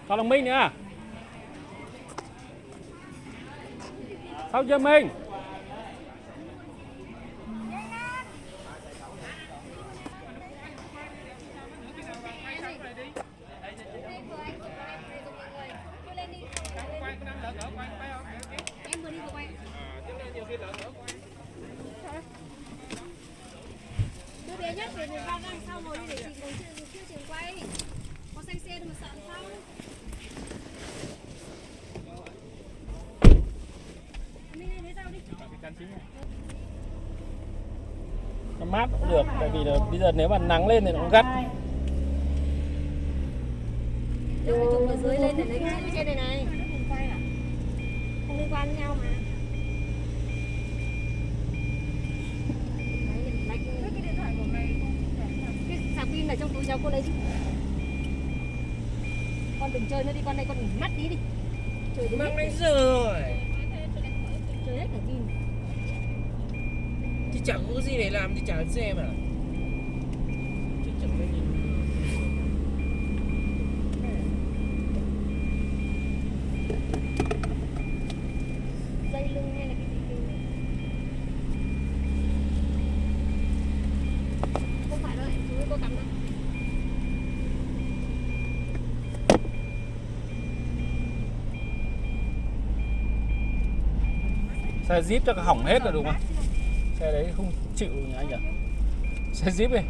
Còn Long Minh nữa. Sau chưa Minh? Đưa bé nhất về vào đằng sau ngồi đi để chị ngồi chưa trường quay. Có xanh xe mà sợ sao? Nó mát cũng được, tại vì là bây giờ nếu mà nắng lên thì nó cũng gắt. Đưa cái chụp ở dưới lên để lấy cái trên này này. Không liên quan với nhau mà. Cái điện thoại của mày cái sạc pin ở trong túi cháu cô lấy chứ. Con đừng chơi nữa đi, con đây con mắt tí đi. Trời đi. Mang nãy giờ rồi. Chơi hết cả pin. Thì chẳng có gì để làm thì trả xe mà. Chứ chẳng có gì. Dây lưng hay là cái gì kia. Không phải đâu, chú ơi, cô cắm đâu. Xe Jeep chắc hỏng hết rồi đúng không? Xe đấy không chịu nhỉ anh nhỉ? Xe Jeep ấy.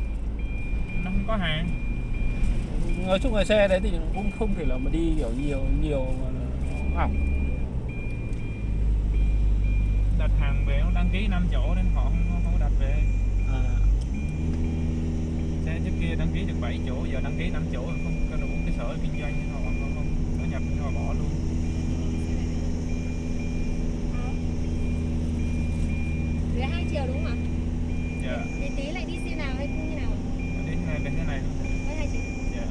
Nó không có hàng. Nói chung là xe đấy thì cũng không thể là mà đi kiểu nhiều mà nó hỏng. Đặt hàng về nó đăng ký 5 chỗ nên họ không có đặt về. À. Xe trước kia đăng ký được 7 chỗ, giờ đăng ký 5 chỗ không có đủ cái sở kinh doanh nên họ không có nhập nên họ bỏ luôn. Về 2 triệu đúng không ạ? Dạ. Thì tí lại đi xe nào hay như nào? Đến này về thế này luôn. Với 2 triệu. Dạ.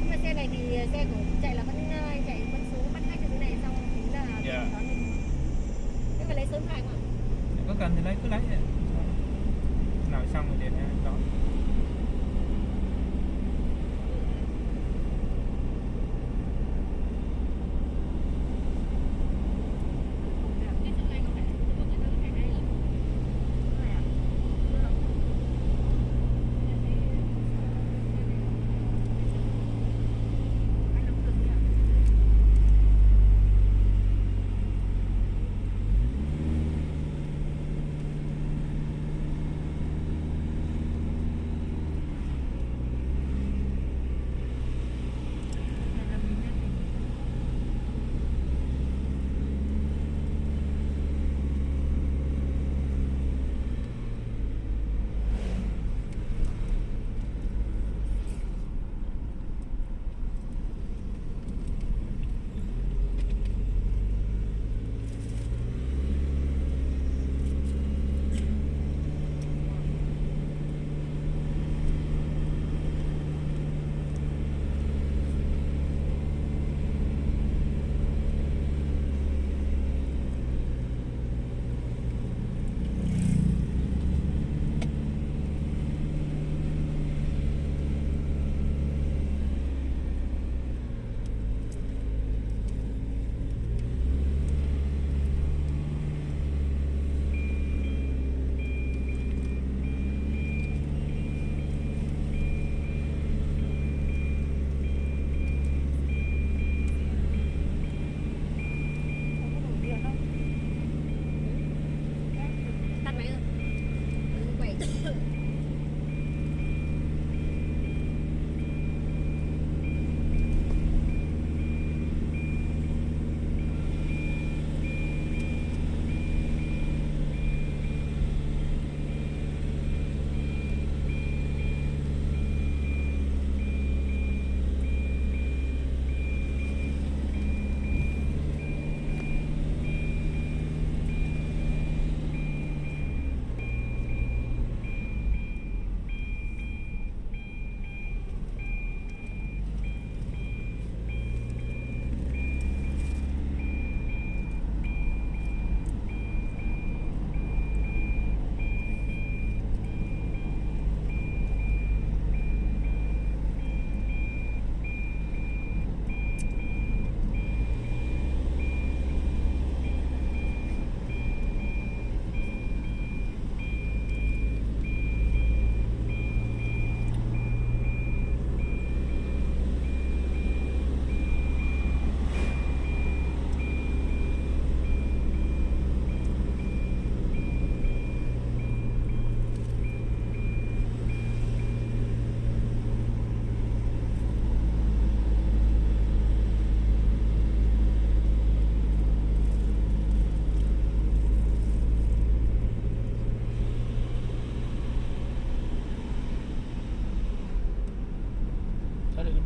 Nhưng mà xe này thì xe của chạy là vẫn chạy vẫn số bắt khách ở dưới này xong tính là Dạ. đón mình. Thế phải lấy số điện thoại không ạ? Có cần thì lấy cứ lấy. Nào xong rồi điện đó.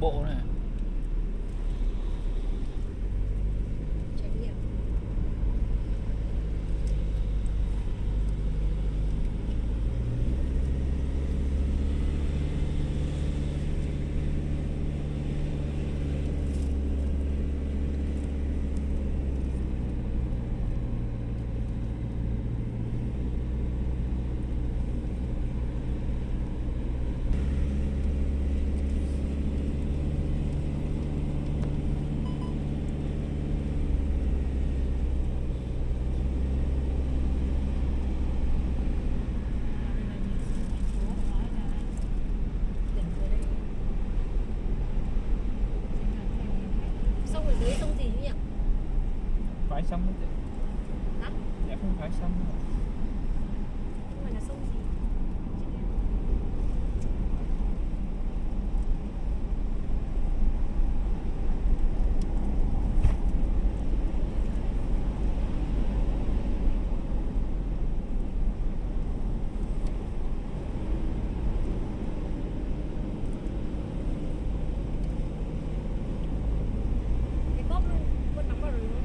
bộ này. Trải nghiệm. Sông ở dưới sông gì nhỉ? Phải sông đó chị. Hả? Dạ không phải sông đâu. Nhưng mà là sông gì? Cái cốp luôn, vẫn đóng vào rồi đúng không?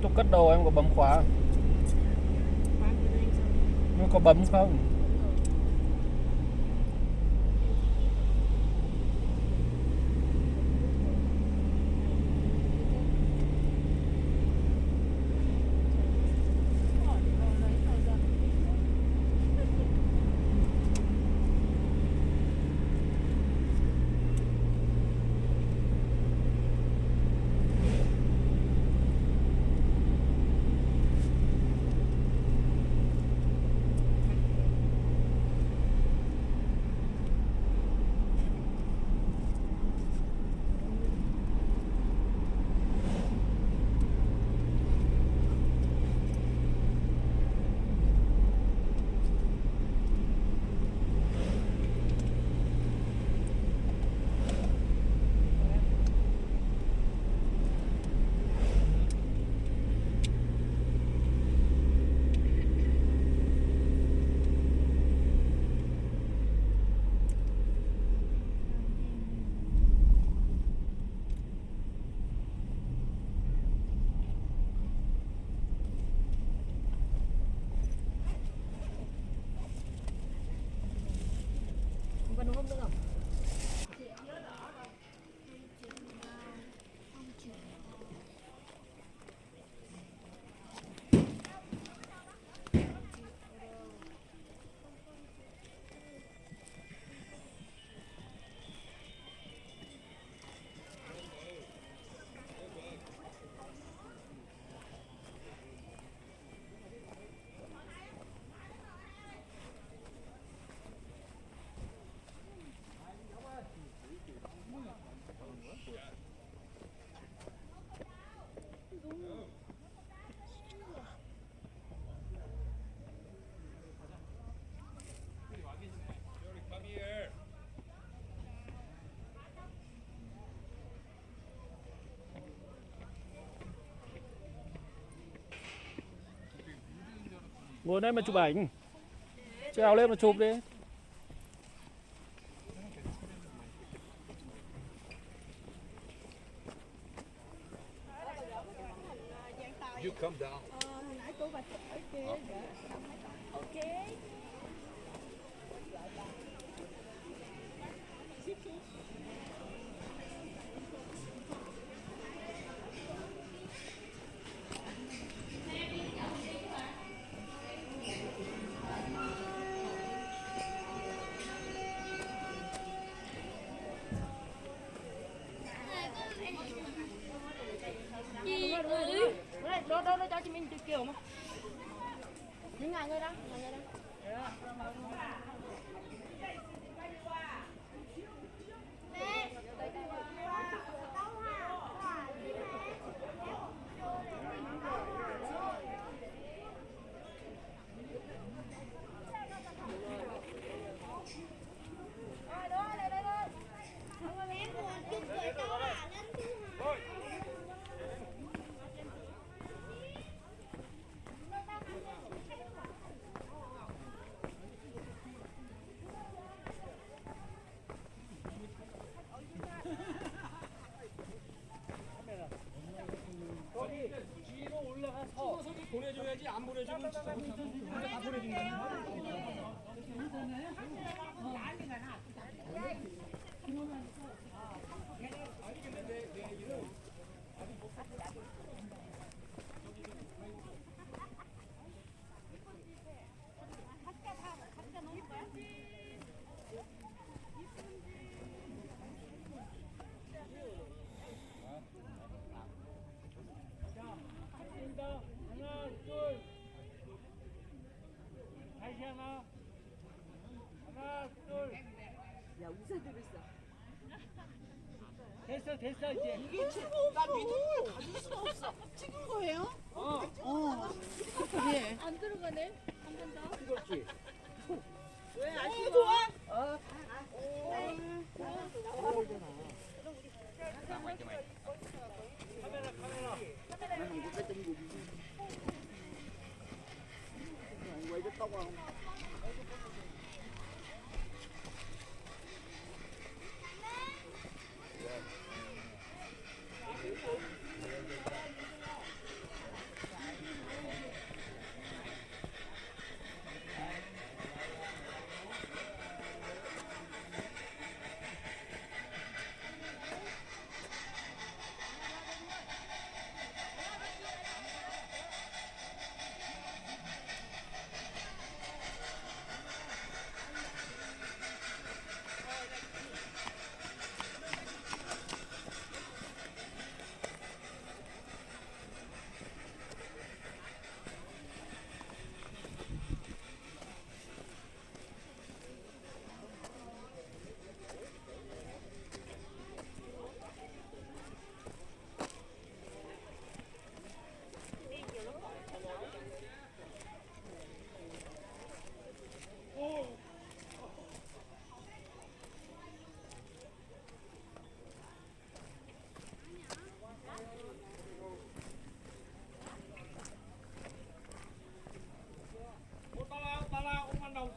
Lúc cất đồ em có bấm khóa không? Khóa cửa anh xong. Nó có bấm không? Vẫn đúng không được không? Ngồi đây mà chụp ảnh. Trèo lên mà chụp đi. You come down. Đó cho chị mình kiểu mà. Những ngày người 안 보내주면 진짜 다 보내준다. 하나, 둘. 다시 하나. 하나, 둘. 야 우산 들고 있어. 됐어 이제. 이게 나 믿음을 가질 수가 없어. 찍은 거예요? 그래. 안 들어가네. 한 번 더. 그렇지. 왜 아쉬워? 좋아. 따라 오만 나오.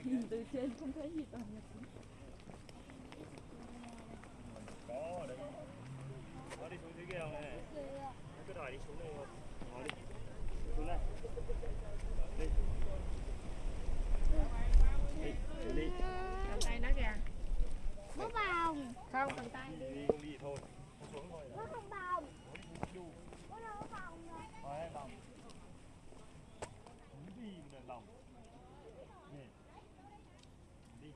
Nhìn từ trên không thấy gì toàn là Có đây. Nó đi xuống dưới kia này. Cái đòi đi xuống đây rồi. Nó đi. Xuống đây. Đi. Đi. Đi. Cầm tay nó kìa. Bố bồng. Không, cầm tay. Đi không đi thôi. Không xuống thôi. Bố không bồng. Bố đâu có bồng rồi. Thôi lòng. Đi là lòng. Nè. Đi.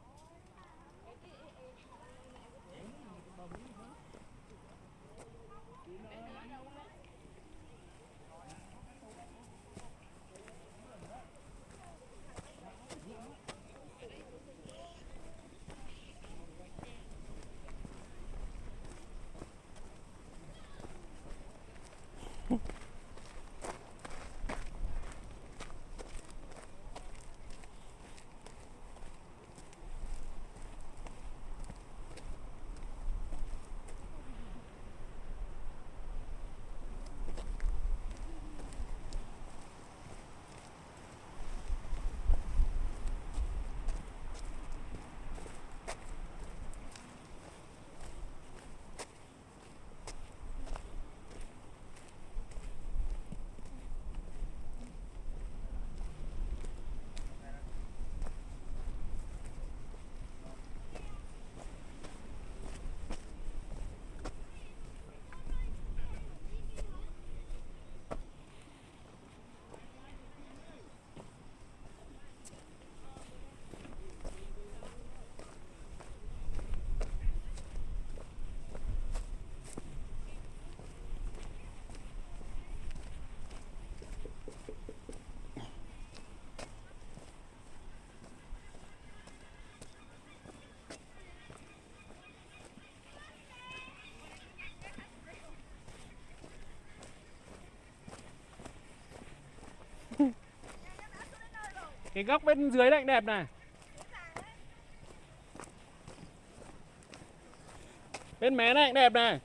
Cái góc bên dưới đấy đẹp này. Bên mé này cũng đẹp này.